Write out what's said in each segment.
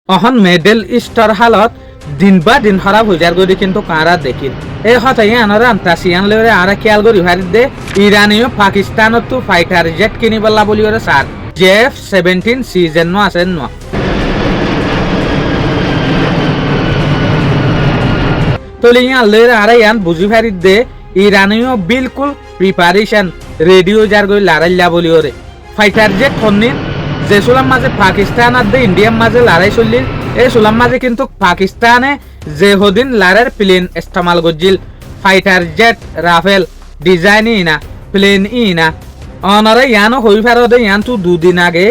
অহন middle store হালত দিন বা দিন খারাপ হয়ে যার গদি কিন্তু কারা দেখিল এই হতাই আনারা আন্তাসিয়ান লেরে আরা খেয়াল করি হারি দে ইরানীয় পাকিস্তানত তো ফাইটার জেট কিনিবল্লা বলি ওরে স্যার JF-17 সিজন নো আছেন ন তলিয়া লেরে আরা ইয়ান বুঝি হারি দে ইরানীয় বিলকুল প্রিপারেশন রেডিও যার গই লারাইলা বলি ওরে ফাইটার জেট খন্নিন যে সুলাম মাঝে পাকিস্তান আর ইন্ডিয়ার মাঝে লড়াই চলিল এই সুলাম মাঝে কিন্তু পাকিস্তানে যে হদিন লড়াইয়ের প্লেন ইস্তেমাল করছিল ফাইটার জেট রাফেল ডিজাইন ইনা প্লেন ইনা অনারে ইয়ানো হই ফেরদে ইয়ান তু দুদিন আগে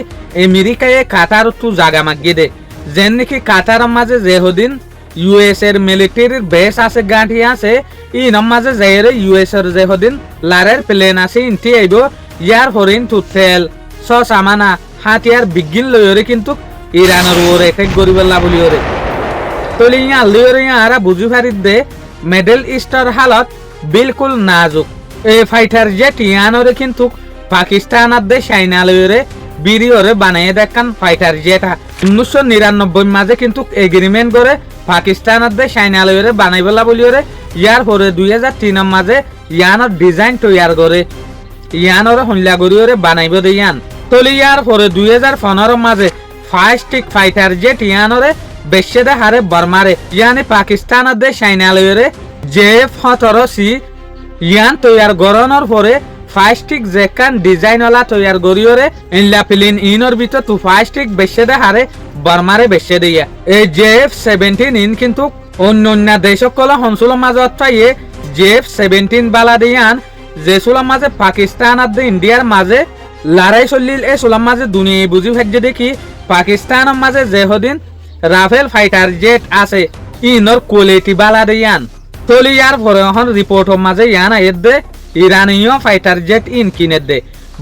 আমেরিকায় কাতার তু জাগা মাগিয়ে দে যেন নাকি কাতার মাঝে যে হদিন ইউএস এর মিলিটারির বেস আছে গাঁঠি আছে ইনার মাঝে যাইরে ইউএস এর যে হদিন লড়াইয়ের প্লেন আছে ইনটি আইব ইয়ার হরিণ তু তেল সামানা হাতিয়ার বিজ্ঞান লইরে কিন্তু ইরানের ওরে এক গরিবেল্লা বলি ওরে তলিয়া লইরে আরা বুঝি ফারিদ দে মিডল ইস্টার হালত বিলকুল নাজুক এই ফাইটার জেট ইয়ানরে কিন্তু পাকিস্তান আর দে চাইনা লইরে বিরিওরে বানাইয়ে দেখান ফাইটার জেট 1999 মাঝে কিন্তু এগ্রিমেন্ট করে পাকিস্তান আর দে চাইনা লইরে বানাইবেলা বলি ওরে ইয়ার পরে 2003 মাঝে ইয়ানোর ডিজাইন তৈয়ার করে ইয়ানরে হইলা গরিওরে বানাইব দে ইয়ান তলিয়ার পরে 2015 মাঝে ফাস্টিক ফাইটার জেট ইয়ানরে বেশে হারে বর্মারে ইয়ানি পাকিস্তান দে চাইনালয়রে JF-17C ইয়ান তৈয়ার গরনের পরে ফাস্টিক জেকান ডিজাইনলা তৈয়ার গরিয়রে ইনলা প্লেন ইনর ভিতর তু ফাস্টিক বেশে হারে বর্মারে বেশে দিয়া এই JF-17 ইন কিন্তু অন্য দেশকল হনসুল মাজত পাইয়ে JF-17 বালা দিয়ান যে সুলাম মাঝে পাকিস্তান আর ইন্ডিয়ার মাঝে লড়াই চলিল এই সুলাম মাঝে দুনিয়া বুঝি ভাগ্যে দেখি পাকিস্তানের মাঝে যে হদিন রাফেল ফাইটার জেট আছে ইনর কোয়ালিটি বালা দিয়ান তলিয়ার পরে এখন রিপোর্টর মাঝে ইয়ান আইয়ে দে ইরানীয় ফাইটার জেট ইন কিনে দে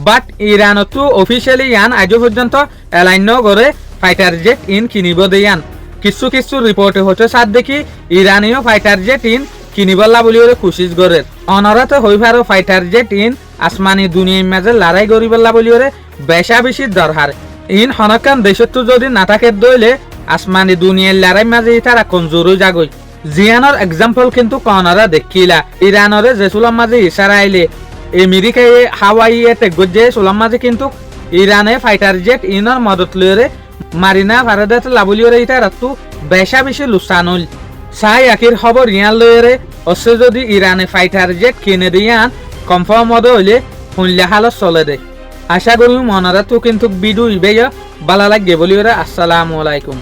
বাট ইরানত অফিসিয়ালি ইয়ান আজ পর্যন্ত এলাইন করে ফাইটার জেট ইন কিনিব দে ইয়ান কিছু রিপোর্টে হচ্ছে সাত দেখি ইরানীয় ফাইটার জেট ইন কিনিবল্লা বলি ওরে খুশিস গরের অনরাতে হই ফারো ফাইটার জেট ইন আসমানি দুনিয়ার মাঝে লড়াই করিবল্লা বলি ওরে বেশা বেশি দরকার ইন হনকান দেশত যদি না থাকে দইলে আসমানি দুনিয়ার লড়াই মাঝে তারা কমজোর জাগই জিয়ানোর এক্সাম্পল কিন্তু কনরা দেখিলা ইরানরে যে সুলাম মাঝে ইশারা আইলে আমেরিকায় হাওয়াইয়ে তেগজে সুলাম মাঝে কিন্তু ইরানে ফাইটার জেট ইনর মদত লইরে মারিনা ভারদাত লাবলিওরে ইটা রাতু বেশা বেশি লুসানুল সাই আকির খবর ইয়ান লইরে অসে যদি ইরানে ফাইটার জেট কিনে দিয়ান কনফার্ম মদে হইলে শুনলে হালত চলে দে আশা করি মনরা তো কিন্তু ভিডিও ইবে বালা লাগে বলি ওরা আসসালামু আলাইকুম।